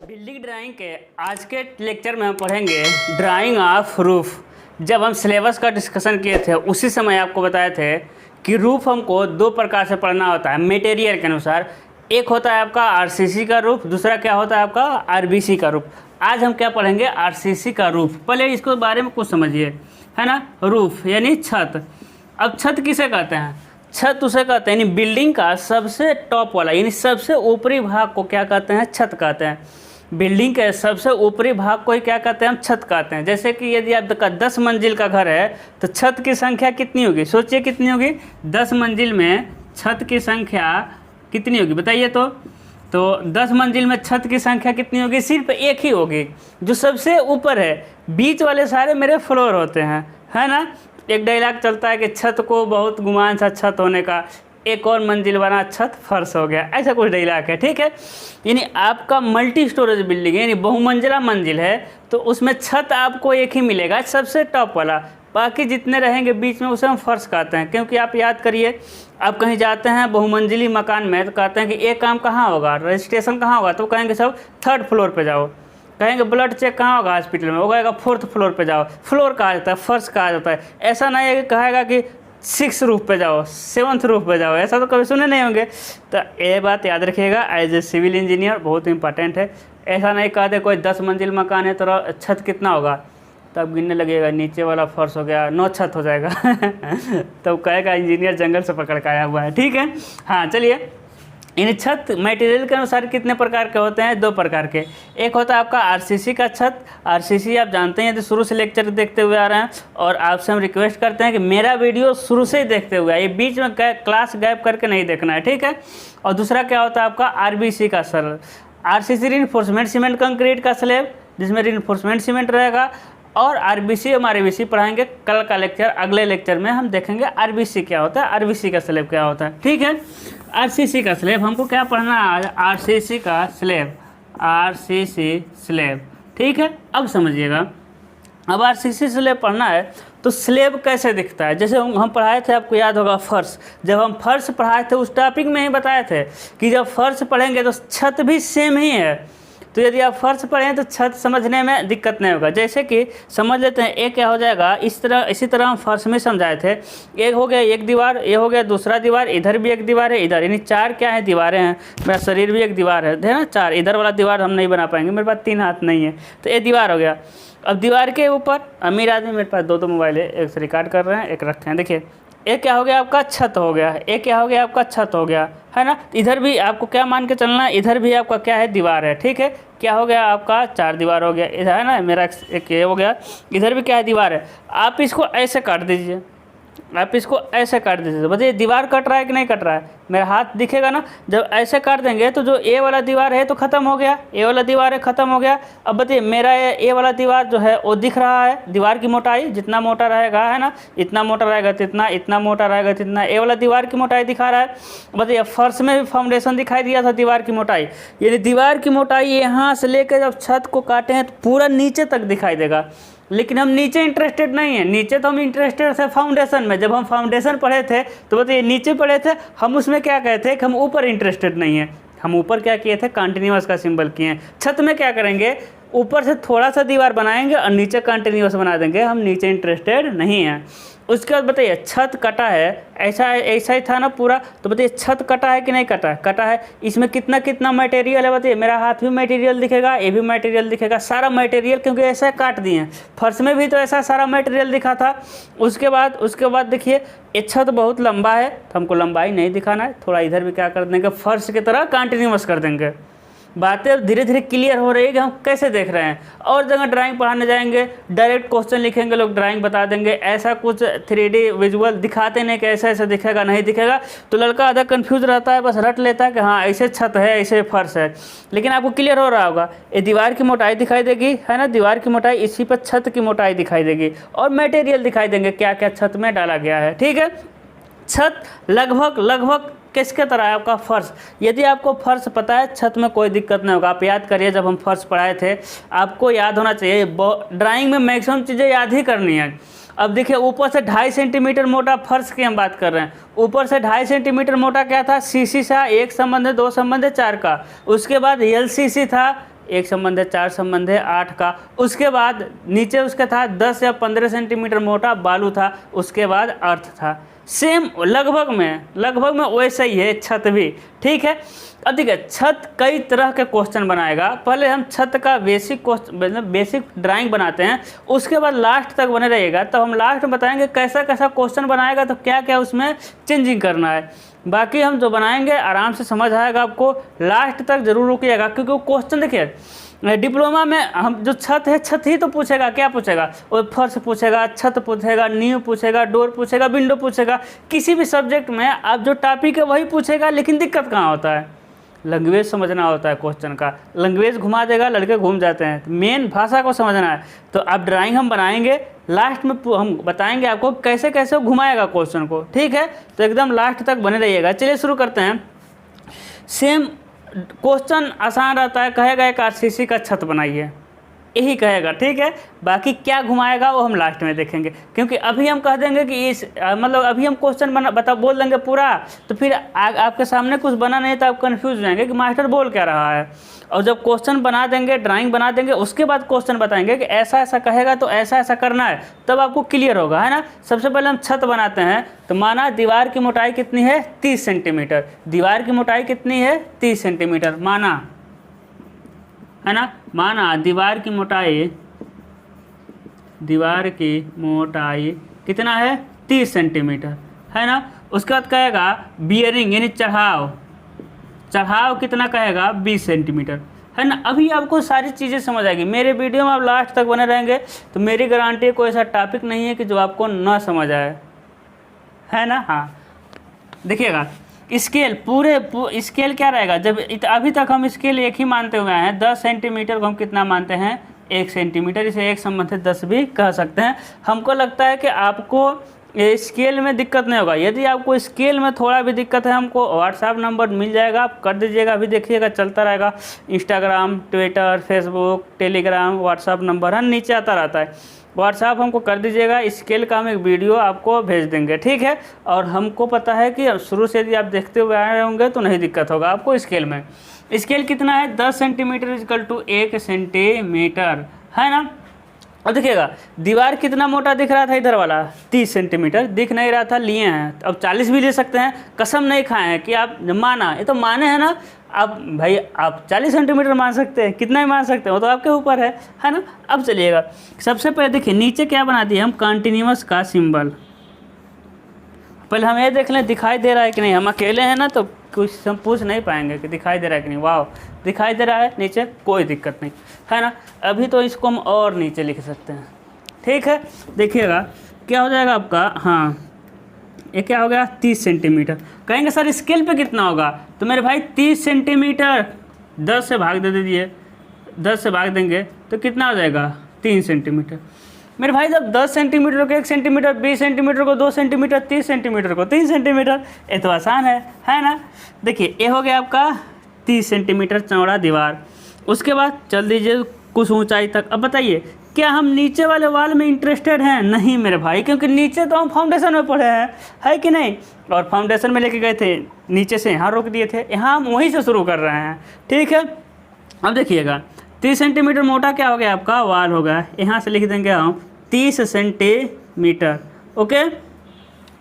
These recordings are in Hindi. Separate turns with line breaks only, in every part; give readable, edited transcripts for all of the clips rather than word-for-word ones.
बिल्डिंग ड्राइंग के आज के लेक्चर में हम पढ़ेंगे ड्राइंग ऑफ रूफ। जब हम सिलेबस का डिस्कशन किए थे उसी समय आपको बताए थे कि रूफ हमको दो प्रकार से पढ़ना होता है मटेरियल के अनुसार। एक होता है आपका आरसीसी का रूफ, दूसरा क्या होता है आपका आरबीसी का रूफ। आज हम क्या पढ़ेंगे आरसीसी का रूफ। पहले इसके बारे में कुछ समझिए, है ना। रूफ यानी छत। अब छत किसे कहते हैं? छत उसे कहते हैं यानी बिल्डिंग का सबसे टॉप वाला यानी सबसे ऊपरी भाग को क्या कहते हैं? छत कहते हैं। बिल्डिंग के सबसे ऊपरी भाग को ही क्या कहते हैं? हम छत कहते हैं। जैसे कि यदि आपका 10 मंजिल का घर है तो छत की संख्या कितनी होगी? सोचिए कितनी होगी? 10 मंजिल में छत की संख्या कितनी होगी बताइए। तो 10 मंजिल में छत की संख्या कितनी होगी? सिर्फ एक ही होगी, जो सबसे ऊपर है। बीच वाले सारे मेरे फ्लोर होते हैं, है ना। एक डायलॉग चलता है कि छत को बहुत गुमान सा छत होने का, एक और मंजिल बना छत फर्श हो गया, ऐसा कुछ डायलॉग है, ठीक है। यानी आपका मल्टी स्टोरेज बिल्डिंग है यानी बहुमंजिला मंजिल है तो उसमें छत आपको एक ही मिलेगा, सबसे टॉप वाला। बाकी जितने रहेंगे बीच में उसे हम फर्श कहते हैं। क्योंकि आप याद करिए, आप कहीं जाते हैं बहुमंजिली मकान में तो कहते हैं कि एक काम कहाँ होगा, रजिस्ट्रेशन कहाँ होगा, तो कहेंगे सब 3rd फ्लोर पे जाओ। कहेंगे ब्लड चेक कहाँ होगा हॉस्पिटल में, वो कहेगा 4th फ्लोर पे जाओ। फ्लोर कहा जाता है, फर्श कहा जाता है। ऐसा नहीं है कि कहेगा कि 6th रूफ पे जाओ, 7th रूफ पे जाओ, ऐसा तो कभी सुने नहीं होंगे। तो ये बात याद रखिएगा, एज ए सिविल इंजीनियर बहुत इंपॉर्टेंट है। ऐसा नहीं कहा दे कोई 10 मंजिल मकान है तो छत कितना होगा, तब गिनने लगेगा नीचे वाला फर्श हो गया 9 छत हो जाएगा तब कहेगा इंजीनियर जंगल से पकड़ के आया हुआ है, ठीक है। हाँ चलिए, इन छत मटेरियल के अनुसार कितने प्रकार के होते हैं? 2 प्रकार के। एक होता है आपका आरसीसी का छत। आरसीसी आप जानते हैं, यदि शुरू से लेक्चर देखते हुए आ रहे हैं और आपसे हम रिक्वेस्ट करते हैं कि मेरा वीडियो शुरू से ही देखते हुए आइए, बीच में क्लास गैप करके नहीं देखना है, ठीक है। और दूसरा क्या होता है आपका आरबीसी का slab. RCC reinforcement cement concrete का स्लैब जिसमें रिइंफोर्समेंट सीमेंट रहेगा, और आरबीसी हम आरबीसी पढ़ाएंगे कल का लेक्चर। अगले लेक्चर में हम देखेंगे आरबीसी क्या होता है, आरबीसी का स्लैब क्या होता है, ठीक है। आरसीसी का स्लैब हमको क्या पढ़ना है? आरसीसी का स्लैब, आरसीसी स्लैब, ठीक है। अब समझिएगा, अब आरसीसी स्लैब पढ़ना है तो स्लैब कैसे दिखता है? जैसे हम पढ़ाए थे, आपको याद होगा फर्श। जब हम फर्श पढ़ाए थे उस टॉपिक में ही बताए थे कि जब फर्श पढ़ेंगे तो छत भी सेम ही है। तो यदि आप फर्श पढ़ें तो छत समझने में दिक्कत नहीं होगा। जैसे कि समझ लेते हैं, एक क्या हो जाएगा इसी तरह हम फर्श में समझाए थे। एक हो गया एक दीवार, ये हो गया दूसरा दीवार, इधर भी एक दीवार है, इधर, यानी 4 क्या है? दीवारें हैं। मेरा शरीर भी एक दीवार है ना, 4। इधर वाला दीवार हम नहीं बना पाएंगे, मेरे पास 3 हाथ नहीं है, तो ये दीवार हो गया। अब दीवार के ऊपर अमीर आदमी, मेरे पास 2 मोबाइल है, एक से रिकॉर्ड कर रहे हैं, एक रखे हैं। देखिए, एक क्या हो गया आपका? छत हो गया। एक क्या हो गया आपका? छत हो गया, है ना। इधर भी आपको क्या मान के चलना है? इधर भी आपका क्या है? दीवार है, ठीक है। क्या हो गया आपका? 4 दीवार हो गया, इधर है ना मेरा एक ये हो गया, इधर भी क्या है? दीवार है। आप इसको ऐसे काट दीजिए, आप इसको ऐसे काट दीजिए, बताइए दीवार कट रहा है कि नहीं कट रहा है? मेरा हाथ दिखेगा ना। जब ऐसे काट देंगे तो जो ए वाला दीवार है तो ख़त्म हो गया, ए वाला दीवार है ख़त्म हो गया। अब बताइए मेरा ए वाला दीवार जो है वो दिख रहा है। दीवार की मोटाई जितना मोटा रहेगा, है ना, इतना मोटा रहेगा तितना, इतना मोटा रहेगा तितना, ए वाला दीवार की मोटाई दिखा रहा है। बताइए फर्श में भी फाउंडेशन दिखाई दिया था दीवार की मोटाई, यानी दीवार की मोटाई यहाँ से लेकर जब छत को काटे हैं तो पूरा नीचे तक दिखाई देगा। लेकिन हम नीचे इंटरेस्टेड नहीं है, नीचे तो हम इंटरेस्टेड थे फाउंडेशन में। जब हम फाउंडेशन पढ़े थे तो बताइए नीचे पढ़े थे, हम उसमें क्या कहते हैं कि हम ऊपर इंटरेस्टेड नहीं है। हम ऊपर क्या किए थे? कंटिन्यूअस का सिंबल किए हैं। छत में क्या करेंगे? ऊपर से थोड़ा सा दीवार बनाएंगे और नीचे कंटिन्यूअस बना देंगे, हम नीचे इंटरेस्टेड नहीं हैं। उसके बाद बताइए छत कटा है, ऐसा ही था ना पूरा। तो बताइए छत कटा है कि नहीं कटा है? कटा है। इसमें कितना कितना मटेरियल है बताइए? मेरा हाथ भी मटेरियल दिखेगा, ये भी मटेरियल दिखेगा, सारा मटेरियल, क्योंकि ऐसा काट दिए हैं। फर्श में भी तो ऐसा सारा मटेरियल दिखा था। उसके बाद देखिए ये छत बहुत लंबा है तो हमको लंबाई नहीं दिखाना है, थोड़ा इधर भी क्या कर देंगे? फर्श की तरह कंटिन्यूअस कर देंगे। बातें अब धीरे धीरे क्लियर हो रही है कि हम कैसे देख रहे हैं। और जगह ड्राइंग पढ़ाने जाएंगे, डायरेक्ट क्वेश्चन लिखेंगे, लोग ड्राइंग बता देंगे। ऐसा कुछ 3D विजुअल दिखाते नहीं कि ऐसा ऐसा दिखेगा नहीं दिखेगा, तो लड़का आधा कंफ्यूज रहता है, बस रट लेता है कि हाँ ऐसे छत है, ऐसे फर्श है। लेकिन आपको क्लियर हो रहा होगा, ये दीवार की मोटाई दिखाई देगी, है ना, दीवार की मोटाई, इसी पर छत की मोटाई दिखाई देगी और मटेरियल दिखाई देंगे क्या क्या छत में डाला गया है, ठीक है। छत लगभग किसके तरह है? आपका फर्श। यदि आपको फर्श पता है छत में कोई दिक्कत नहीं होगा। आप याद करिए जब हम फर्श पढ़ाए थे, आपको याद होना चाहिए। ड्राइंग में मैक्सिमम चीज़ें याद ही करनी है। अब देखिए ऊपर से 2.5 सेंटीमीटर मोटा फर्श की हम बात कर रहे हैं। ऊपर से 2.5 सेंटीमीटर मोटा क्या था? सीसी था, 1 संबंध 2 संबंध 4 का। उसके बाद एलसीसी था, एक संबंध है, 4 संबंध है 8 का। उसके बाद नीचे उसका था 10 या 15 सेंटीमीटर मोटा बालू था, उसके बाद अर्थ था। सेम लगभग में वैसा ही है छत भी, ठीक है। अब देखिए छत कई तरह के क्वेश्चन बनाएगा। पहले हम छत का बेसिक क्वेश्चन मतलब बेसिक ड्राइंग बनाते हैं, उसके बाद लास्ट तक बने रहिएगा, तब हम लास्ट में बताएंगे कैसा कैसा क्वेश्चन बनाएगा, तो क्या क्या उसमें चेंजिंग करना है। बाकी हम जो बनाएंगे आराम से समझ आएगा आपको, लास्ट तक जरूर रुकिएगा, क्योंकि वो क्वेश्चन देखिए डिप्लोमा में हम जो छत है, छत ही तो पूछेगा, क्या पूछेगा, वो फर्श पूछेगा, छत पूछेगा, नींव पूछेगा, डोर पूछेगा, विंडो पूछेगा। किसी भी सब्जेक्ट में आप जो टॉपिक है वही पूछेगा, लेकिन दिक्कत कहाँ होता है, लैंग्वेज समझना होता है क्वेश्चन का। लैंग्वेज घुमा देगा, लड़के घूम जाते हैं। मेन भाषा को समझना है। तो अब ड्राइंग हम बनाएंगे, लास्ट में हम बताएंगे आपको कैसे कैसे घुमाएगा क्वेश्चन को, ठीक है। तो एकदम लास्ट तक बने रहिएगा। चलिए शुरू करते हैं। सेम क्वेश्चन आसान रहता है, कहेगा एक आरसीसी का छत बनाइए, यही कहेगा, ठीक है। बाकी क्या घुमाएगा वो हम लास्ट में देखेंगे, क्योंकि अभी हम कह देंगे कि इस मतलब अभी हम क्वेश्चन बोल देंगे पूरा, तो फिर आपके सामने कुछ बना नहीं तो आप कंफ्यूज हो जाएंगे कि मास्टर बोल क्या रहा है। और जब क्वेश्चन बना देंगे, ड्राइंग बना देंगे, उसके बाद क्वेश्चन बताएंगे कि ऐसा ऐसा कहेगा तो ऐसा ऐसा करना है, तब आपको क्लियर होगा, है ना। सबसे पहले हम छत बनाते हैं। तो माना दीवार की मोटाई कितनी है, 30 सेंटीमीटर। दीवार की मोटाई कितनी है, 30 सेंटीमीटर माना, है ना। माना दीवार की मोटाई कितना है, 30 सेंटीमीटर, है ना। उसके बाद कहेगा बियरिंग यानी चढ़ाव कितना कहेगा, 20 सेंटीमीटर, है ना। अभी आपको सारी चीज़ें समझ आएगी। मेरे वीडियो में आप लास्ट तक बने रहेंगे तो मेरी गारंटी कोई ऐसा टॉपिक नहीं है कि जो आपको ना समझ आए, है ना। हाँ देखिएगा स्केल स्केल क्या रहेगा, जब अभी तक हम स्केल एक ही मानते हुए हैं। 10 सेंटीमीटर को हम कितना मानते हैं, 1 सेंटीमीटर। इसे 1 संबंधित 10 भी कह सकते हैं। हमको लगता है कि आपको स्केल में दिक्कत नहीं होगा। यदि आपको स्केल में थोड़ा भी दिक्कत है, हमको व्हाट्सएप नंबर मिल जाएगा, आप कर दीजिएगा। अभी देखिएगा चलता रहेगा, Instagram, Twitter, Facebook, Telegram, WhatsApp number है नीचे आता रहता है। व्हाट्सएप हमको कर दीजिएगा, स्केल का हम एक वीडियो आपको भेज देंगे, ठीक है। और हमको पता है कि शुरू से यदि आप देखते हुए आए होंगे तो नहीं दिक्कत होगा आपको स्केल में। स्केल कितना है, 10 सेंटीमीटर इक्वल टू 1 सेंटीमीटर, है ना। और देखिएगा दीवार कितना मोटा दिख रहा था, इधर वाला 30 सेंटीमीटर दिख नहीं रहा था, लिए हैं। अब 40 भी ले सकते हैं, कसम नहीं खाए हैं कि आप माना, ये तो माने हैं ना। आप भाई आप 40 सेंटीमीटर मान सकते हैं, कितना ही मान सकते हैं, वो तो आपके ऊपर है ना। अब चलिएगा सबसे पहले देखिए नीचे क्या बना दिए हम, कंटिन्यूअस का सिंबल। पहले हम ये देख लें दिखाई दे रहा है कि नहीं। हम अकेले हैं ना तो कुछ हम पूछ नहीं पाएंगे कि दिखाई दे रहा है कि नहीं। वाह दिखाई दे रहा है नीचे, कोई दिक्कत नहीं, है ना। अभी तो इसको हम और नीचे लिख सकते हैं, ठीक है। देखिएगा क्या हो जाएगा आपका, हाँ ये क्या हो गया, 30 सेंटीमीटर। कहेंगे सर स्केल पे कितना होगा, तो मेरे भाई 30 सेंटीमीटर 10 से भाग दे दीजिए। 10 से भाग देंगे तो कितना हो जाएगा, 3 सेंटीमीटर। मेरे भाई जब 10 सेंटीमीटर को 1 सेंटीमीटर, 20 सेंटीमीटर को 2 सेंटीमीटर, 30 सेंटीमीटर को 3 सेंटीमीटर, ये तो आसान है ना। देखिए ये हो गया आपका 30 सेंटीमीटर चौड़ा दीवार। उसके बाद चल दीजिए कुछ ऊंचाई तक। अब बताइए क्या हम नीचे वाले वाल में इंटरेस्टेड हैं, नहीं मेरे भाई, क्योंकि नीचे तो हम फाउंडेशन में पढ़े हैं, है कि नहीं। और फाउंडेशन में लेके गए थे, नीचे से यहाँ रोक दिए थे, यहाँ हम वहीं से शुरू कर रहे हैं, ठीक है। अब देखिएगा 30 सेंटीमीटर मोटा क्या हो गया आपका, वाल हो गया। यहाँ से लिख देंगे हम 30 सेंटीमीटर, ओके।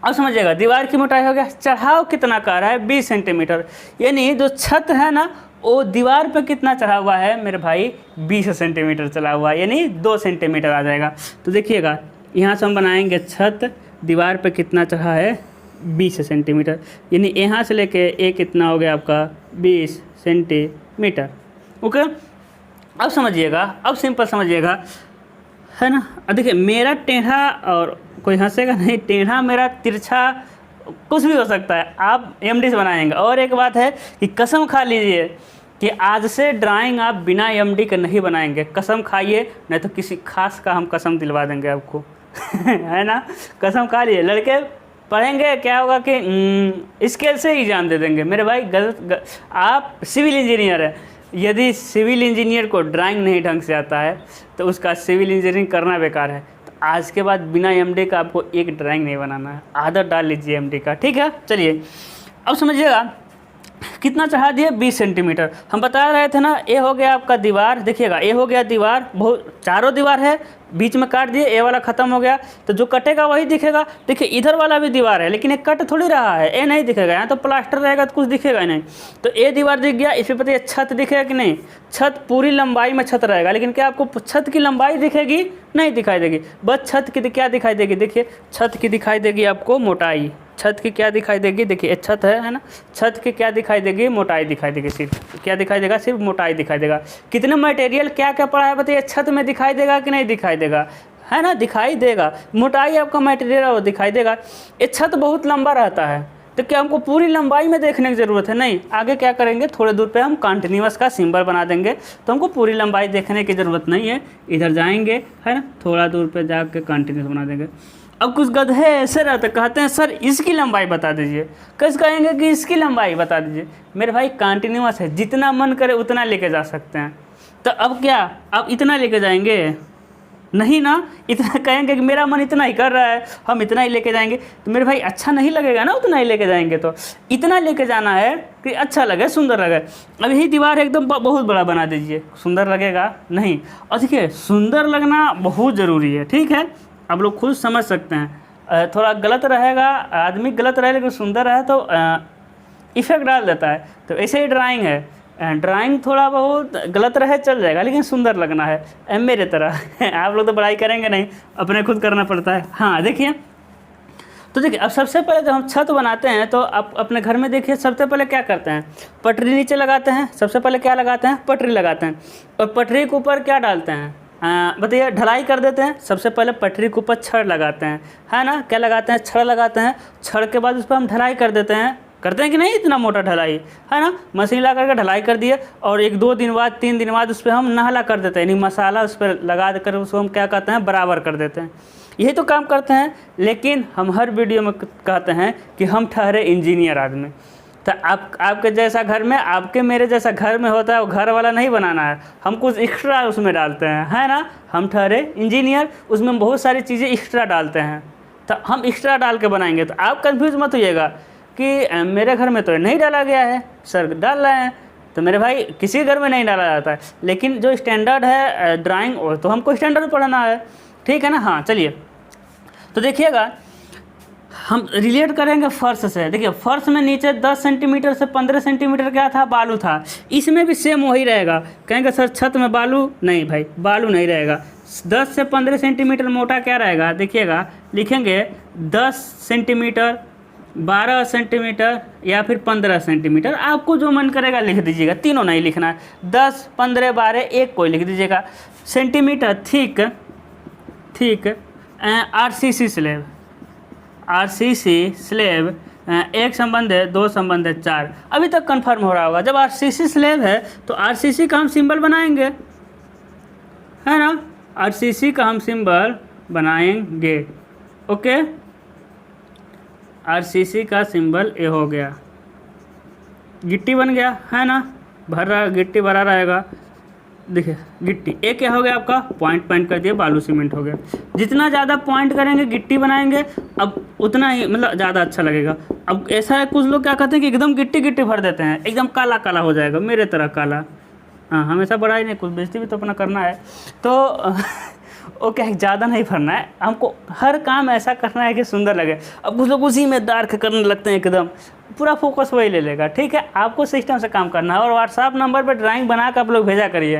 अब समझिएगा दीवार की मोटाई हो गया। चढ़ाव कितना कह रहा है, 20 सेंटीमीटर, यानी जो छत है ना वो दीवार पे कितना चढ़ा हुआ है मेरे भाई, 20 सेंटीमीटर चला हुआ है, यानी 2 सेंटीमीटर आ जाएगा। तो देखिएगा यहाँ से हम बनाएंगे छत, दीवार पे कितना चढ़ा है, 20 सेंटीमीटर, यानी यहाँ से लेके ये कितना हो गया आपका, 20 सेंटीमीटर, ओके। अब समझिएगा, अब सिंपल समझिएगा, है ना। अब देखिए मेरा टेढ़ा, और कोई हंसेगा नहीं, टेढ़ा मेरा तिरछा कुछ भी हो सकता है, आप एमडी से बनाएंगे। और एक बात है कि कसम खा लीजिए कि आज से ड्राइंग आप बिना एमडी के नहीं बनाएंगे, कसम खाइए, नहीं तो किसी खास का हम कसम दिलवा देंगे आपको है ना, कसम खा लीजिए। लड़के पढ़ेंगे क्या होगा कि स्केल से ही एग्जाम दे देंगे मेरे भाई। आप सिविल इंजीनियर है, यदि सिविल इंजीनियर को ड्राइंग नहीं ढंग से आता है तो उसका सिविल इंजीनियरिंग करना बेकार है। तो आज के बाद बिना एमडी का आपको एक ड्राइंग नहीं बनाना है, आदत डाल लीजिए एमडी का, ठीक है। चलिए अब समझिएगा कितना चढ़ा दिए 20 सेंटीमीटर। हम बता रहे थे ना, ए हो गया आपका दीवार, देखिएगा ए हो गया दीवार, बहुत चारों दीवार है, बीच में काट दिए, ए वाला ख़त्म हो गया, तो जो कटेगा वही दिखेगा। देखिए इधर वाला भी दीवार है, लेकिन एक कट थोड़ी रहा है, ए नहीं दिखेगा, यहाँ तो प्लास्टर रहेगा तो कुछ दिखेगा ही नहीं। तो ए दीवार दिख गया, इस पर पता है छत दिखेगा कि नहीं, छत पूरी लंबाई में छत रहेगा, लेकिन क्या आपको छत की लंबाई दिखेगी? नहीं दिखाई देगी, बस छत की क्या दिखाई देगी? देखिए छत की दिखाई देगी आपको मोटाई, छत की क्या दिखाई देगी? देखिए छत है ना, छत की क्या दिखाई देगी? मोटाई दिखाई देगी, सिर्फ क्या दिखाई देगा? सिर्फ मोटाई दिखाई देगा। कितने मटेरियल क्या क्या पड़ा है बताइए, छत में दिखाई देगा कि नहीं दिखाई देगा? है ना, दिखाई देगा। मोटाई आपका मटेरियल वो दिखाई देगा। ये छत बहुत लंबा रहता है, तो क्या हमको पूरी लंबाई में देखने की ज़रूरत है? नहीं, आगे क्या करेंगे, थोड़े दूर पे हम कंटिन्यूअस का सिंबल बना देंगे, तो हमको पूरी लंबाई देखने की ज़रूरत नहीं है। इधर जाएंगे, है ना, थोड़ा दूर पे जाके कंटिन्यूअस बना देंगे। अब कुछ गधे ऐसे रहते, कहते हैं सर इसकी लंबाई बता दीजिए, कैसे कहेंगे कि इसकी लंबाई बता दीजिए? मेरे भाई कंटिन्यूअस है, जितना मन करे उतना लेके जा सकते हैं। तो अब क्या, अब इतना लेके जाएंगे? नहीं ना, इतना कहेंगे कि मेरा मन इतना ही कर रहा है, हम इतना ही लेके जाएंगे, तो मेरे भाई अच्छा नहीं लगेगा ना उतना ही लेके जाएंगे। तो इतना लेके जाना है कि अच्छा लगे, सुंदर लगे। अब यही दीवार एकदम बहुत बड़ा बना दीजिए, सुंदर लगेगा नहीं। और देखिए सुंदर लगना बहुत ज़रूरी है, ठीक है, आप लोग खुद समझ सकते हैं। थोड़ा गलत रहेगा, आदमी गलत रहे लेकिन सुंदर है तो इफेक्ट डाल देता है। तो ऐसे ही ड्राइंग है, ड्राइंग थोड़ा बहुत गलत रहे चल जाएगा, लेकिन सुंदर लगना है, मेरे तरह। आप लोग तो बड़ाई करेंगे नहीं, अपने खुद करना पड़ता है। हाँ देखिए, तो देखिए अब सबसे पहले जब हम छत बनाते हैं तो आप अपने घर में देखिए, सबसे पहले क्या करते हैं, पटरी नीचे लगाते हैं। सबसे पहले क्या लगाते हैं? पटरी लगाते हैं। और पटरी के ऊपर क्या डालते हैं? बताइए, ढलाई कर देते हैं। सबसे पहले पटरी के ऊपर छड़ लगाते हैं, है ना, क्या लगाते हैं? छड़ लगाते हैं। छड़ के बाद उस पर हम ढलाई कर देते हैं, करते हैं कि नहीं? इतना मोटा ढलाई, है ना, मशीन ला करके ढलाई कर दिए, और 1-2 दिन बाद 3 दिन बाद उस पर हम नहला कर देते हैं, यानी मसाला उस पर लगा देकर उसको हम क्या कहते हैं? बराबर कर देते हैं। यही तो काम करते हैं। लेकिन हम हर वीडियो में कहते हैं कि हम ठहरे इंजीनियर आदमी। तो आपके जैसा घर में, आपके मेरे जैसा घर में होता है, वो घर वाला नहीं बनाना है, हम कुछ एक्स्ट्रा उसमें डालते हैं, है ना। हम ठहरे इंजीनियर, उसमें बहुत सारी चीज़ें एक्स्ट्रा डालते हैं, तो हम एक्स्ट्रा डाल के बनाएंगे। तो आप कंफ्यूज मत होइएगा कि मेरे घर में तो नहीं डाला गया है, सर डाल रहे हैं। तो मेरे भाई किसी घर में नहीं डाला जाता है, लेकिन जो स्टैंडर्ड है ड्राइंग, वो तो हमको स्टैंडर्ड पढ़ना है, ठीक है ना। हाँ चलिए, तो देखिएगा हम रिलेट करेंगे फर्श से। देखिए फर्श में नीचे 10 सेंटीमीटर से 15 सेंटीमीटर क्या था? बालू था। इसमें भी सेम वही रहेगा। कहेंगे सर छत में बालू, नहीं भाई बालू नहीं रहेगा। 10 से 15 सेंटीमीटर मोटा क्या रहेगा? देखिएगा, लिखेंगे 10 सेंटीमीटर, 12 सेंटीमीटर या फिर 15 सेंटीमीटर, आपको जो मन करेगा लिख दीजिएगा, तीनों नहीं लिखना है। 10, 15, 12 एक कोई लिख दीजिएगा। सेंटीमीटर ठीक आरसीसी स्लैब, आरसीसी स्लैब, एक संबंध है, 2 संबंध है, 4। अभी तक कंफर्म हो रहा होगा। जब आरसीसी स्लैब है तो आरसीसी का हम सिंबल बनाएंगे, है ना, आरसीसी का हम सिंबल बनाएंगे। ओके, आरसीसी का सिंबल ये हो गया, गिट्टी बन गया, है ना, भर रहा, गिट्टी भरा रहेगा। देखिए गिट्टी एक क्या हो गया आपका? पॉइंट कर दिया, बालू सीमेंट हो गया। जितना ज़्यादा पॉइंट करेंगे गिट्टी बनाएंगे, अब उतना ही मतलब ज़्यादा अच्छा लगेगा। अब ऐसा है, कुछ लोग क्या कहते हैं कि एकदम गिट्टी भर देते हैं, एकदम काला काला हो जाएगा, मेरे तरह काला। हाँ, हमेशा बड़ा ही नहीं, कुछ बेइज्जती भी तो अपना करना है। तो वो क्या है, ज़्यादा नहीं भरना है, हमको हर काम ऐसा करना है कि सुंदर लगे। अब कुछ लोग उसी में डार्क करने लगते हैं, एकदम पूरा फोकस वही ले लेगा। ठीक है, आपको सिस्टम से काम करना है, और व्हाट्सएप नंबर पर ड्राइंग बना कर आप लोग भेजा करिए।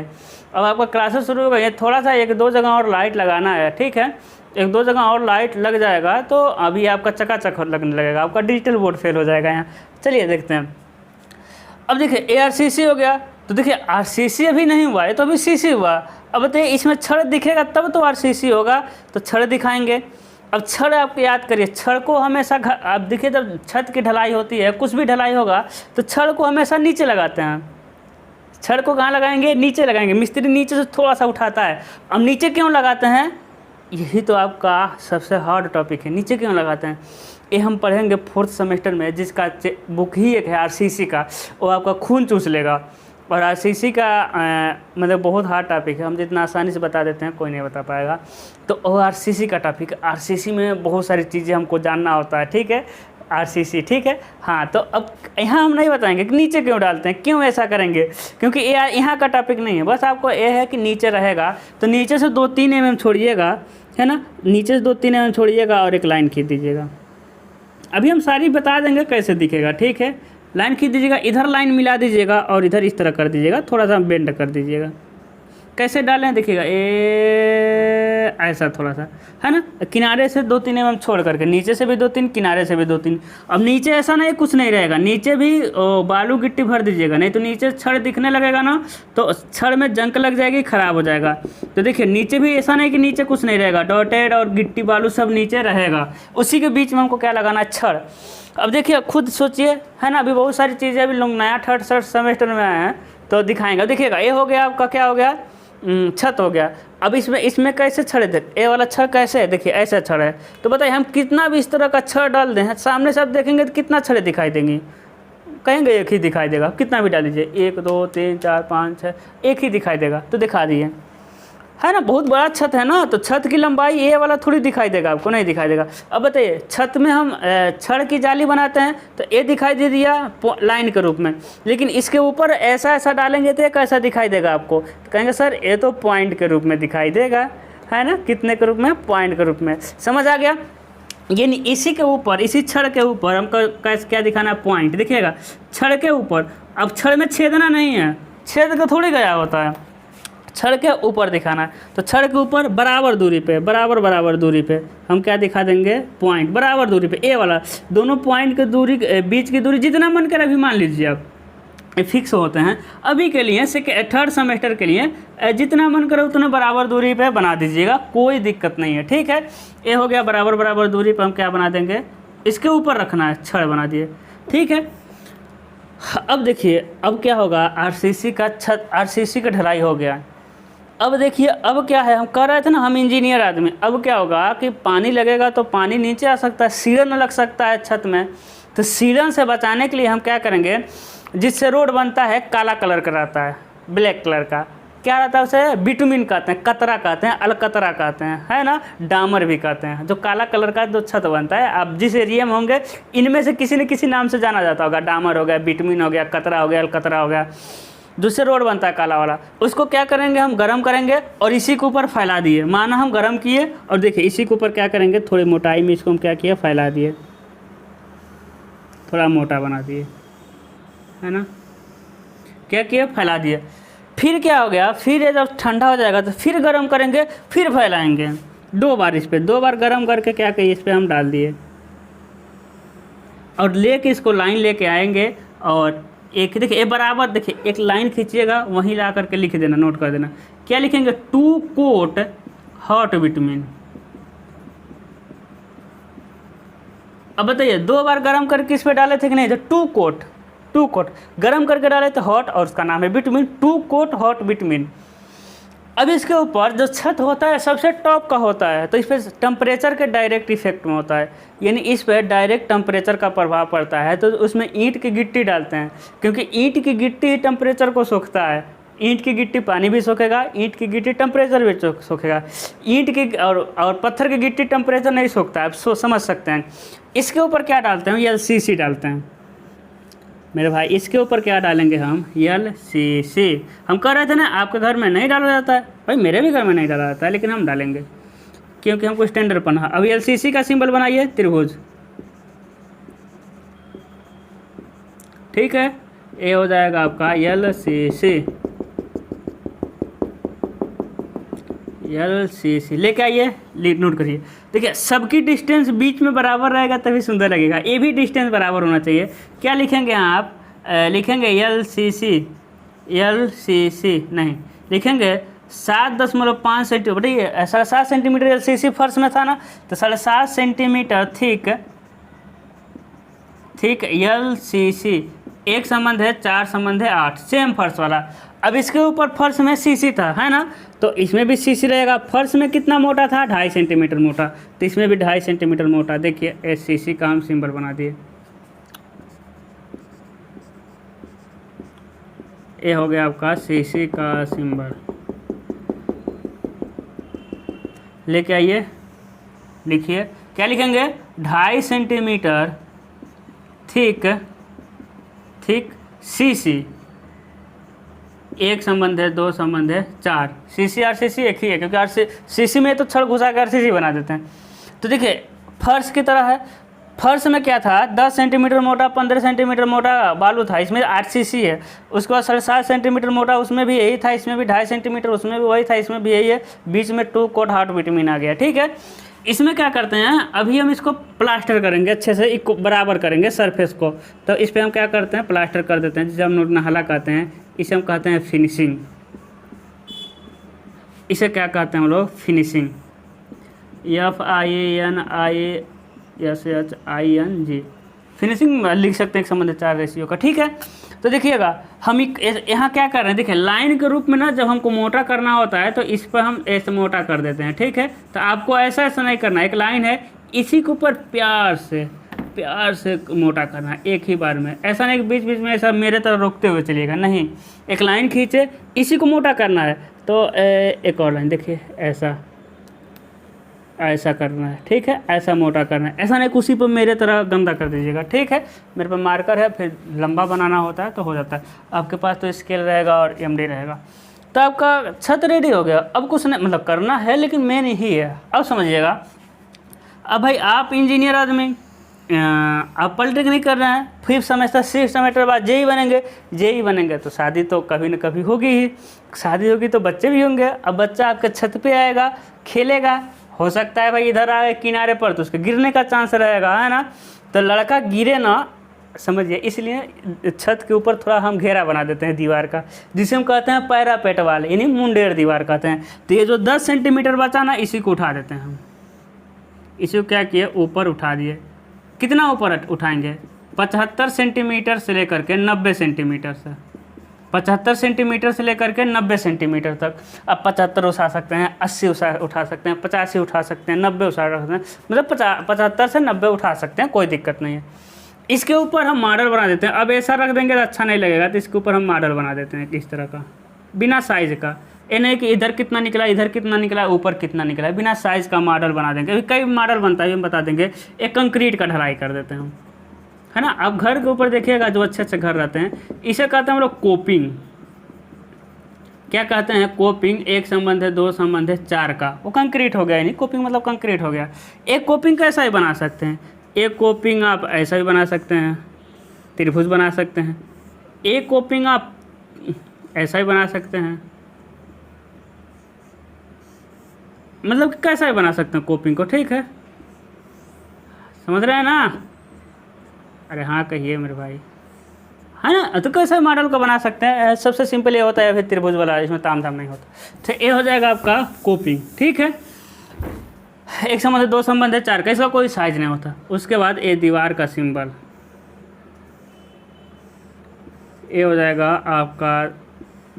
अब आपका क्लासेस शुरू हो गई है, थोड़ा सा 1-2 जगह और लाइट लगाना है, ठीक है, 1-2 जगह और लाइट लग जाएगा तो अभी आपका चकाचक लगने लगेगा, आपका डिजिटल बोर्ड फेल हो जाएगा यहाँ। चलिए देखते हैं। अब देखिए ARCC हो गया, तो देखिए RCC अभी नहीं हुआ है, तो अभी CC हुआ। अब बताइए इसमें छड़ दिखेगा तब तो RCC होगा, तो छड़ दिखाएंगे। अब छड़ आप याद करिए, छड़ को हमेशा आप देखिए जब छत की ढलाई होती है, कुछ भी ढलाई होगा तो छड़ को हमेशा नीचे लगाते हैं। छड़ को कहाँ लगाएंगे? नीचे लगाएंगे। मिस्त्री नीचे से थोड़ा सा उठाता है। अब नीचे क्यों लगाते हैं? यही तो आपका सबसे हार्ड टॉपिक है, नीचे क्यों लगाते हैं? ये हम पढ़ेंगे 4th सेमेस्टर में, जिसका बुक ही एक है RCC का, वो आपका खून चूस लेगा। और RCC का मतलब बहुत हार्ड टॉपिक है, हम जितना आसानी से बता देते हैं कोई नहीं बता पाएगा। तो वो RCC का टॉपिक, RCC में बहुत सारी चीज़ें हमको जानना होता है, ठीक है। आरसीसी, ठीक है। हाँ, तो अब यहाँ हम नहीं बताएंगे कि नीचे क्यों डालते हैं, क्यों ऐसा करेंगे, क्योंकि ये यहाँ का टॉपिक नहीं है। बस आपको ये है कि नीचे रहेगा तो नीचे से 2-3 mm छोड़िएगा, है ना, नीचे से 2-3 mm छोड़िएगा और एक लाइन खींच दीजिएगा। अभी हम सारी बता देंगे कैसे दिखेगा, ठीक है। लाइन खींच दीजिएगा, इधर लाइन मिला दीजिएगा और इधर इस तरह कर दीजिएगा, थोड़ा सा बेंड कर दीजिएगा। कैसे डालें देखिएगा, ऐसा थोड़ा सा, है ना, किनारे से 2-3 mm छोड़ करके, नीचे से भी 2-3, किनारे से भी 2-3। अब नीचे ऐसा नहीं कुछ नहीं रहेगा, नीचे भी बालू गिट्टी भर दीजिएगा, नहीं तो नीचे छड़ दिखने लगेगा ना तो छड़ में जंक लग जाएगी, ख़राब हो जाएगा। तो देखिए नीचे भी ऐसा नहीं कि नीचे कुछ नहीं रहेगा, डॉटेड और गिट्टी बालू सब नीचे रहेगा, उसी के बीच में हमको क्या लगाना है, छड़। अब देखिए खुद सोचिए, है ना, अभी बहुत सारी चीज़ें अभी लोग नया थर्ड सेमेस्टर में आए हैं तो दिखाएंगे। देखिएगा ये हो गया आपका, क्या हो गया, छत हो गया। अब इसमें कैसे छड़ है, ये वाला छड़ कैसे है, देखिए ऐसा छड़ है। तो बताइए हम कितना भी इस तरह का छड़ डाल दें, सामने से आप देखेंगे तो कितना छड़े दिखाई देंगी, कहेंगे एक ही दिखाई देगा, कितना भी डाल दीजिए, 1 2 3 4 5 6, एक ही दिखाई देगा। तो दिखा दिए, है ना, बहुत बड़ा छत है ना, तो छत की लंबाई ये वाला थोड़ी दिखाई देगा, आपको नहीं दिखाई देगा। अब बताइए छत में हम छड़ की जाली बनाते हैं तो ये दिखाई दे दिया लाइन के रूप में, लेकिन इसके ऊपर ऐसा डालेंगे तो ये कैसा दिखाई देगा आपको, कहेंगे सर ये तो पॉइंट के रूप में दिखाई देगा, है ना, कितने के रूप में, पॉइंट के रूप में। समझ आ गया, यानी इसी के ऊपर, इसी छड़ के ऊपर हमको कैसे क्या दिखाना है, पॉइंट। देखिएगा छड़ के ऊपर, अब छड़ में छेदना नहीं है, छेद का थोड़ी गया होता है, छड़ के ऊपर दिखाना है। तो छड़ के ऊपर बराबर दूरी पे, बराबर दूरी पे हम क्या दिखा देंगे, पॉइंट, बराबर दूरी पे, ए वाला, दोनों पॉइंट की दूरी, बीच की दूरी जितना मन करे अभी मान लीजिए आप, ये फिक्स होते हैं अभी के लिए, थर्ड सेमेस्टर के लिए जितना मन करे उतना बराबर दूरी पे बना दीजिएगा, कोई दिक्कत नहीं है, ठीक है। ये हो गया बराबर दूरी पे हम क्या बना देंगे, इसके ऊपर रखना है, छड़ बना दिए, ठीक है। अब देखिए अब क्या होगा, आरसीसी का छत, आरसीसी का ढलाई हो गया। अब देखिए अब क्या है, हम कह रहे थे ना हम इंजीनियर आदमी, अब क्या होगा कि पानी लगेगा तो पानी नीचे आ सकता है, सीलन लग सकता है छत में। तो सीलन से बचाने के लिए हम क्या करेंगे, जिससे रोड बनता है काला कलर का रहता है, ब्लैक कलर का, क्या रहता है उसे बिटुमिन कहते हैं, कतरा कहते हैं, अलकतरा कहते हैं, है ना, डामर भी कहते हैं। जो काला कलर का जो छत बनता है, आप जिस एरिया में होंगे इनमें से किसी न किसी नाम से जाना जाता होगा, डामर हो गया, बिटुमिन हो गया, कतरा हो गया, अलकतरा हो गया, दूसरे रोड बनता है काला वाला। उसको क्या करेंगे, हम गरम करेंगे और इसी के ऊपर फैला दिए, माना हम गरम किए और देखिए इसी के ऊपर क्या करेंगे, थोड़ी मोटाई में इसको हम क्या किया, फैला दिए, थोड़ा मोटा बना दिए, है ना, क्या किया, फैला दिए। फिर क्या हो गया, फिर जब ठंडा हो जाएगा तो फिर गरम करेंगे, फिर फैलाएंगे 2 बार, इस पर 2 बार गरम करके क्या कहिए, इस पर हम डाल दिए और लेके इसको लाइन लेके आएंगे और एक देखिए ये बराबर, देखिए एक लाइन खींचिएगा, वहीं ला करके लिख देना, नोट कर देना, क्या लिखेंगे, 2 कोट हॉट बिटुमिन। अब बताइए 2 बार गरम करके इस पे डाले थे कि नहीं, तो 2 कोट गरम करके डाले थे हॉट, और उसका नाम है बिटुमिन, 2 कोट हॉट बिटुमिन। अब इसके ऊपर जो छत होता है सबसे टॉप का होता है, तो इस पर टेम्परेचर के डायरेक्ट इफेक्ट में होता है, यानी इस पर डायरेक्ट टेम्परेचर का प्रभाव पड़ता है। तो उसमें ईंट की गिट्टी डालते हैं, क्योंकि ईंट की गिट्टी टेम्परेचर को सोखता है, ईंट की गिट्टी पानी भी सोखेगा, ईंट की गिट्टी टेम्परेचर भी सोखेगा, ईंट की और पत्थर की गिट्टी टेम्परेचर नहीं सोखता है, आप समझ सकते हैं। इसके ऊपर क्या डालते हैं, LCC डालते हैं मेरे भाई, इसके ऊपर क्या डालेंगे हम, LCC। हम कह रहे थे ना आपके घर में नहीं डाला जाता है, भाई मेरे भी घर में नहीं डाला जाता है, लेकिन हम डालेंगे क्योंकि हमको स्टैंडर्ड पढ़ना है। अब LCC का सिंबल बनाइए, त्रिभुज, ठीक है, ये हो जाएगा आपका LCC, लेके आइए, नोट करिए। देखिए सबकी डिस्टेंस बीच में बराबर रहेगा तभी सुंदर लगेगा, ये भी डिस्टेंस बराबर होना चाहिए। क्या लिखेंगे आप, लिखेंगे LCC नहीं, लिखेंगे 7.5 सेंटीमीटर, 7.5 सेंटीमीटर LCC फर्श में था ना, तो 7.5 सेंटीमीटर ठीक LCC, एक संबंध है 4 संबंध है 8, सेम फर्श वाला। अब इसके ऊपर फर्श में CC था, है ना, तो इसमें भी CC रहेगा। फर्श में कितना मोटा था, 2.5 सेंटीमीटर मोटा, तो इसमें भी 2.5 सेंटीमीटर मोटा। देखिए SCC का हम सिंबल बना दिए, ये हो गया आपका CC का सिंबल। लेके आइए, लिखिए क्या लिखेंगे, 2.5 सेंटीमीटर ठीक ठीक सी सी, एक संबंध है, दो संबंध है, चार, सी सी आर सी सी एक ही है, क्योंकि आर सी सी में तो छड़ घुसा कर सी सी बना देते हैं। तो देखिए फर्श की तरह है, फर्श में क्या था 10 सेंटीमीटर मोटा 15 सेंटीमीटर मोटा बालू था, इसमें आरसीसी है। उसके बाद 7.5 सेंटीमीटर मोटा उसमें भी यही था, इसमें भी 2.5 सेंटीमीटर उसमें भी वही था, इसमें भी यही है, बीच में 2 कोट हार्ट विटामिन आ गया। ठीक है, इसमें क्या करते हैं, अभी हम इसको प्लास्टर करेंगे, अच्छे से इसको बराबर करेंगे सरफेस को। तो इस पर हम क्या करते हैं, प्लास्टर कर देते हैं, जिसे हम नहला कहते हैं, इसे हम कहते हैं फिनिशिंग। इसे क्या कहते हैं हम लोग, फिनिशिंग, FINISHING, फिनिशिंग लिख सकते हैं, एक संबंध 4 रेशियो का। ठीक है, तो देखिएगा हम यहाँ क्या कर रहे हैं, देखिए लाइन के रूप में ना जब हमको मोटा करना होता है तो इस पर हम ऐसे मोटा कर देते हैं। ठीक है, तो आपको ऐसा नहीं करना, एक लाइन है इसी के ऊपर प्यार से मोटा करना है एक ही बार में, ऐसा नहीं कि बीच बीच में ऐसा मेरे तरह रोकते हुए चलिएगा, नहीं, एक लाइन खींचे इसी को मोटा करना है। तो एक और लाइन देखिए, ऐसा करना है। ठीक है, ऐसा मोटा करना है, ऐसा नहीं कि उसी पर मेरे तरह गंदा कर दीजिएगा। ठीक है, मेरे पास मार्कर है, फिर लंबा बनाना होता है तो हो जाता है, आपके पास तो स्केल रहेगा और MD रहेगा। तो आपका छत रेडी हो गया। अब कुछ नहीं, मतलब करना है लेकिन मेन यही है। अब समझिएगा, अब भाई आप इंजीनियर आदमी, आप पॉलिटेक्निक कर रहे हैं, 5th सेमेस्टर 6th सेमेस्टर बाद जेई बनेंगे तो शादी तो कभी न कभी होगी ही, शादी होगी तो बच्चे भी होंगे। अब बच्चा आपके छत पे आएगा, खेलेगा, हो सकता है भाई इधर आए किनारे पर तो उसके गिरने का चांस रहेगा, है ना। तो लड़का गिरे ना, समझिए, इसलिए छत के ऊपर थोड़ा हम घेरा बना देते हैं दीवार का, जिसे हम कहते हैं पैरापेट वाल, यानी मुंडेर दीवार कहते हैं। तो ये जो 10 सेंटीमीटर बचा ना, इसी को उठा देते हैं हम। इसी को क्या किए, ऊपर उठा दिए। कितना ऊपर उठाएंगे, 75 सेंटीमीटर से लेकर के 90 सेंटीमीटर से, 75 सेंटीमीटर से लेकर के 90 सेंटीमीटर तक। अब 75 उठा सकते हैं, 80 उठा सकते हैं, 85 उठा सकते हैं, 90 उठा सकते हैं, मतलब 75 से 90 उठा सकते हैं, कोई दिक्कत नहीं है। इसके ऊपर हम मॉडल बना देते हैं। अब ऐसा रख देंगे तो अच्छा नहीं लगेगा, तो इसके ऊपर हम मॉडल बना देते हैं इस तरह का, बिना साइज़ का। ये नहीं कि इधर कितना निकला, इधर कितना निकला, ऊपर कितना निकला, बिना साइज़ का मॉडल बना देंगे। कई मॉडल बनता है, हम बता देंगे। एक कंक्रीट का ढलाई कर देते हैं हम, है ना। अब घर के ऊपर देखिएगा, जो अच्छे अच्छे घर रहते हैं, इसे कहते हैं हम लोग कोपिंग। क्या कहते हैं, कोपिंग। एक संबंध है, दो संबंध है, 4 का, वो कंक्रीट हो गया, यानी कोपिंग मतलब कंक्रीट हो गया। एक कोपिंग कैसा ही बना सकते हैं, एक कोपिंग आप ऐसा भी बना सकते हैं, त्रिभुज बना सकते हैं। एक कोपिंग आप ऐसा ही बना सकते हैं, मतलब कैसा ही बना सकते हैं कोपिंग को। ठीक है, समझ रहे हैं ना। अरे हाँ कहिए मेरे भाई, है ना। तो कैसे मॉडल को बना सकते हैं, सबसे सिंपल ये होता है, फिर त्रिभुज वाला, इसमें तामझाम नहीं होता। तो ये हो जाएगा आपका कोपिंग। ठीक है, एक संबंध है, दो संबंध है, 4 का, इसका कोई साइज नहीं होता। उसके बाद ये दीवार का सिंबल, ये हो जाएगा आपका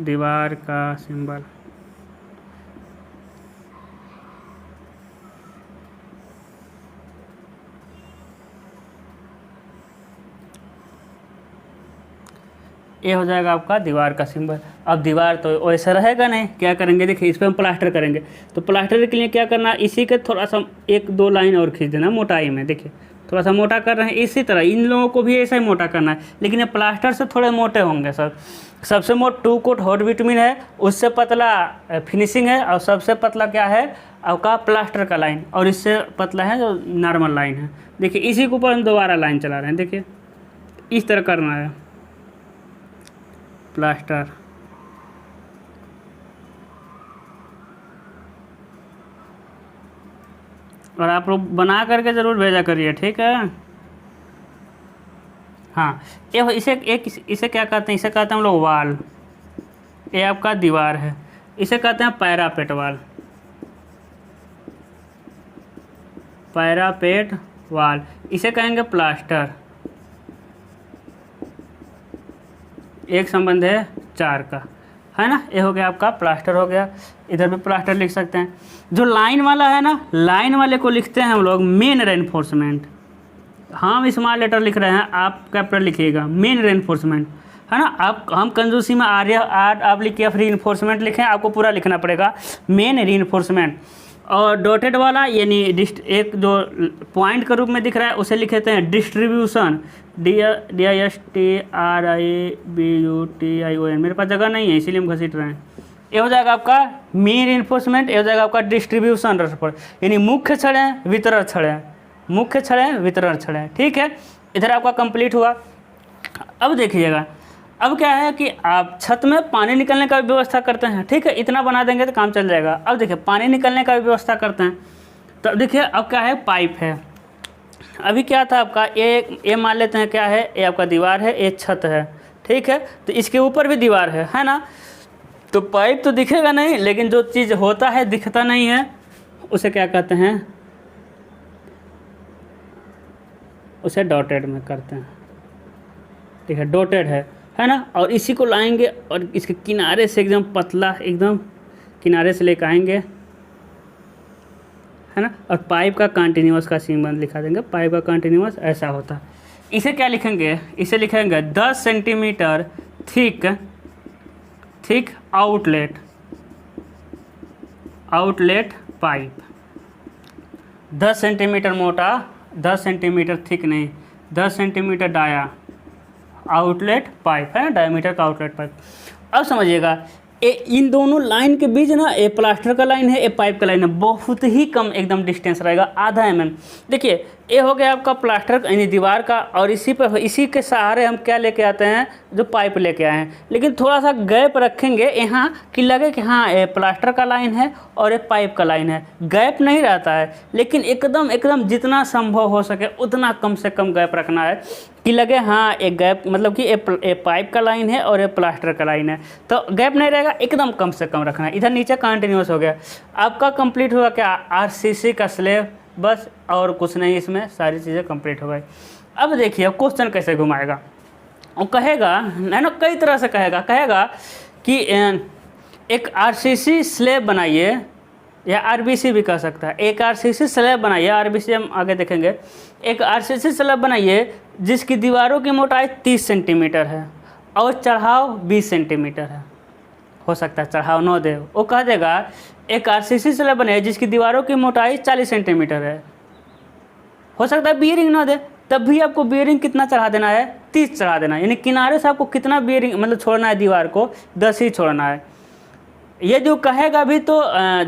दीवार का सिंबल। ये हो जाएगा आपका दीवार का सिंबल। अब दीवार तो वैसे रहेगा नहीं, क्या करेंगे, देखिए इस पर हम प्लास्टर करेंगे। तो प्लास्टर के लिए क्या करना, इसी के थोड़ा सा 1-2 लाइन और खींच देना मोटाई में। देखिए थोड़ा सा मोटा कर रहे हैं, इसी तरह इन लोगों को भी ऐसा ही मोटा करना है, लेकिन ये प्लास्टर से थोड़े मोटे होंगे सर। सबसे मोटा 2 कोट हॉट विटामिन है, उससे पतला फिनिशिंग है, और सबसे पतला क्या है आपका प्लास्टर का लाइन, और इससे पतला है जो नॉर्मल लाइन है। देखिए इसी के ऊपर हम दोबारा लाइन चला रहे हैं। देखिए इस तरह करना है प्लास्टर। और आप लोग बना करके ज़रूर भेजा करिए, ठीक है। हाँ, इसे क्या कहते हैं, इसे कहते हैं हम लोग वाल। ये आपका दीवार है, इसे कहते हैं पैरापेट वाल, पैरापेट वाल। इसे कहेंगे प्लास्टर। एक संबंध है 4 का, है ना। ये हो गया आपका प्लास्टर हो गया। इधर भी प्लास्टर लिख सकते हैं। जो लाइन वाला है ना, लाइन वाले को लिखते हैं हम लोग मेन रेनफोर्समेंट। हम स्मॉल लेटर लिख रहे हैं, आप कैपिटल लिखिएगा, मेन रेनफोर्समेंट, है ना। हम कंजूसी में आप लिखिए रीइंफोर्समेंट लिखें, आपको पूरा लिखना पड़ेगा, मेन रीइंफोर्समेंट। और डॉटेड वाला यानी एक जो पॉइंट के रूप में दिख रहा है उसे लिख देते हैं डिस्ट्रीब्यूशन, DISTRIBUTION। मेरे पास जगह नहीं है इसीलिए हम घसीट रहे हैं। ये हो जाएगा आपका मीन इन्फोर्समेंट, ये हो जाएगा आपका डिस्ट्रीब्यूशन रसपट, यानी मुख्य छड़ है वितरण छड़ है, मुख्य छड़ है वितरण छड़ है। ठीक है, इधर आपका कंप्लीट हुआ। अब देखिएगा, अब क्या है कि आप छत में पानी निकलने का भी व्यवस्था करते हैं। ठीक है, इतना बना देंगे तो काम चल जाएगा। अब देखिए पानी निकलने का भी व्यवस्था करते हैं। तो अब देखिए अब क्या है, पाइप है। अभी क्या था आपका, ये मान लेते हैं क्या है, ये आपका दीवार है, ये छत है। ठीक है, तो इसके ऊपर भी दीवार है ना। तो पाइप तो दिखेगा नहीं, लेकिन जो चीज़ होता है दिखता नहीं है उसे क्या कहते हैं, उसे डॉटेड में करते हैं। ठीक है, डॉटेड है ना। और इसी को लाएंगे और इसके किनारे से एकदम पतला, एकदम किनारे से लेकर आएंगे, है ना। और पाइप का कंटिन्यूअस का सिंबल लिखा देंगे, पाइप का कंटिन्यूअस ऐसा होता है। इसे क्या लिखेंगे, इसे लिखेंगे 10 centimetre thick outlet pipe. 10 centimetre मोटा, 10 सेंटीमीटर थिक नहीं, 10 सेंटीमीटर डाया आउटलेट पाइप है ना, डायमीटर का आउटलेट पाइप। अब समझिएगा, इन दोनों लाइन के बीच ना, ये प्लास्टर का लाइन है, ये पाइप का लाइन है, बहुत ही कम एकदम डिस्टेंस रहेगा, आधा mm। देखिए ये हो गया आपका प्लास्टर यानी दीवार का, और इसी के सहारे हम क्या लेके आते हैं, जो पाइप लेके आए हैं। लेकिन थोड़ा सा गैप रखेंगे यहाँ कि लगे कि हाँ ये प्लास्टर का लाइन है और ये पाइप का लाइन है, गैप नहीं रहता है। लेकिन एकदम जितना संभव हो सके उतना कम से कम गैप रखना है कि लगे हाँ एक गैप, मतलब कि ये पाइप का लाइन है और ये प्लास्टर का लाइन है, तो गैप नहीं रहेगा, एकदम कम से कम रखना है। इधर नीचे कंटिन्यूअस हो गया। आपका कंप्लीट हुआ क्या, RCC का स्लैब, बस और कुछ नहीं, इसमें सारी चीज़ें कंप्लीट हो गई। अब देखिए क्वेश्चन कैसे घुमाएगा, वो कहेगा है ना, कई तरह से कहेगा कि एक RCC स्लैब बनाइए, या RBC भी कह सकता है। एक RCC स्लैब बनाइए, RBC हम आगे देखेंगे। एक RCC स्लैब बनाइए जिसकी दीवारों की मोटाई 30 सेंटीमीटर है और चढ़ाव 20 सेंटीमीटर है। हो सकता है चढ़ाव न दे, वो कह देगा एक RCC स्लैब बनाइए जिसकी दीवारों की मोटाई 40 सेंटीमीटर है। हो सकता है बियरिंग ना दे, तब भी आपको बियरिंग कितना चढ़ा देना है, 30 चढ़ा देना है। यानी किनारे से आपको कितना बियरिंग मतलब छोड़ना है, दीवार को 10 ही छोड़ना है। ये जो कहेगा भी तो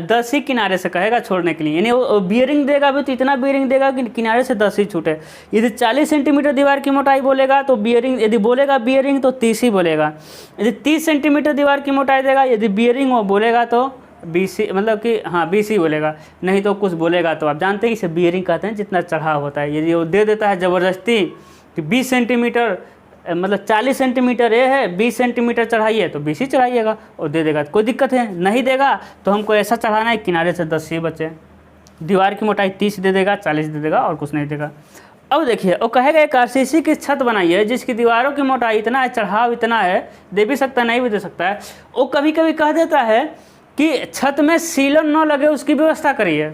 10 ही किनारे से कहेगा छोड़ने के लिए, यानी वो बियरिंग देगा भी तो इतना बियरिंग देगा कि किनारे से 10 ही छूटे। यदि 40 सेंटीमीटर दीवार की मोटाई बोलेगा तो बियरिंग, यदि बोलेगा बियरिंग तो 30 ही बोलेगा। यदि 30 सेंटीमीटर दीवार की मोटाई देगा, यदि बियरिंग वो बोलेगा तो 20, मतलब कि हाँ 20 ही बोलेगा। नहीं तो कुछ बोलेगा तो आप जानते हैं इसे बियरिंग कहते हैं, जितना चढ़ाव होता है। यदि वो दे देता है ज़बरदस्ती कि 20 सेंटीमीटर, मतलब 40 सेंटीमीटर ये है, 20 सेंटीमीटर चढ़ाइए तो 20 ही चढ़ाइएगा, और दे देगा तो कोई दिक्कत है। नहीं देगा तो हमको ऐसा चढ़ाना है किनारे से 10 ही बचे, दीवार की मोटाई 30 दे देगा, 40 दे देगा और कुछ नहीं देगा। अब देखिए वो कहेगा एक RCC की छत बनाइए जिसकी दीवारों की मोटाई इतना है, चढ़ाव इतना है, दे भी सकता है नहीं भी दे सकता है। वो कभी कभी कह देता है कि छत में सीलन न लगे उसकी व्यवस्था करिए।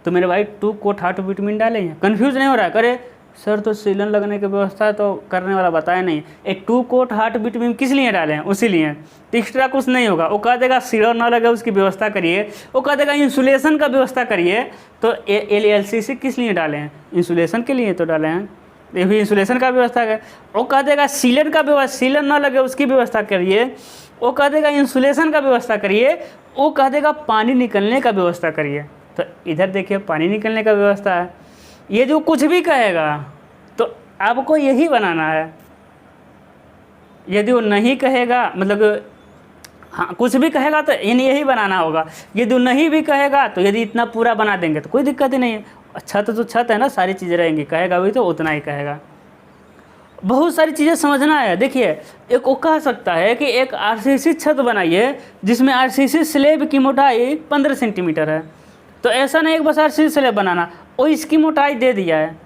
तो मेरे भाई 2 कोट हार्ट विटामिन डाले हैं, कन्फ्यूज़ नहीं हो रहा है, करे सर तो सीलन लगने की व्यवस्था तो करने वाला बताया नहीं, एक 2 कोट हार्ट विटामिन किस लिए डाले हैं, उसी लिए, तो एक्स्ट्रा कुछ नहीं होगा। वो कह देगा सीलन ना लगे उसकी व्यवस्था करिए, वो कह देगा इंसुलेशन का व्यवस्था करिए। तो LLCC किस लिए डाले हैं, इंसुलेशन के लिए तो डाले हैं, ये भी इंसुलेशन का व्यवस्था है। वो कह देगा सीलन का व्यवस्था, सीलन ना लगे उसकी व्यवस्था करिए, वो कह देगा इंसुलेशन का व्यवस्था करिए, वो कह देगा पानी निकलने का व्यवस्था करिए। तो इधर देखिए पानी निकलने का व्यवस्था है। ये जो कुछ भी कहेगा तो आपको यही बनाना है। यदि वो नहीं कहेगा, मतलब हाँ कुछ भी कहेगा तो यही बनाना होगा। यदि वो नहीं भी कहेगा तो यदि इतना पूरा बना देंगे तो कोई दिक्कत ही नहीं है। छत तो छत है ना, सारी चीज़ें रहेंगी, कहेगा भी तो उतना ही कहेगा। बहुत सारी चीज़ें समझना है। देखिए एक वो कह सकता है कि एक RCC छत बनाइए जिसमें RCC स्लैब की मोटाई 15 सेंटीमीटर है। तो ऐसा नहीं एक बस RCC स्लैब बनाना, वो इसकी मोटाई दे दिया है,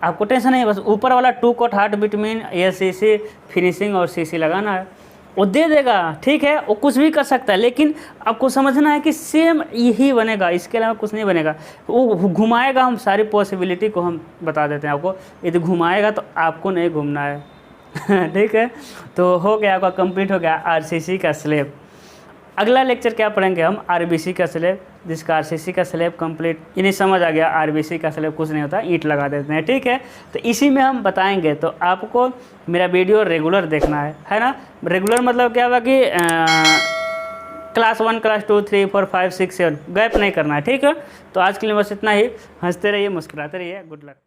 आपको टेंशन नहीं, बस ऊपर वाला 2 कोट हार्ट विटामिन ACC फिनिशिंग और CC लगाना है, वो दे देगा। ठीक है, वो कुछ भी कर सकता है, लेकिन आपको समझना है कि सेम यही बनेगा, इसके अलावा कुछ नहीं बनेगा। वो घुमाएगा, हम सारी पॉसिबिलिटी को हम बता देते हैं आपको। यदि घुमाएगा तो आपको नहीं घूमना है ठीक है, तो हो गया आपका कंप्लीट हो गया RCC का स्लैब। अगला लेक्चर क्या पढ़ेंगे हम, आरबीसी का स्लैब, जिसका आरसीसी का स्लैब कंप्लीट, इन्हें समझ आ गया आरबीसी का स्लैब कुछ नहीं होता, ईंट लगा देते हैं, ठीक है। तो इसी में हम बताएंगे, तो आपको मेरा वीडियो रेगुलर देखना है ना। रेगुलर मतलब क्या हुआ कि क्लास 1, क्लास 2, 3, 4, 5, 6, 7 गैप नहीं करना है, ठीक है। तो आज के लिए बस इतना ही। हंसते रहिए, मुस्कुराते रहिए। Good luck.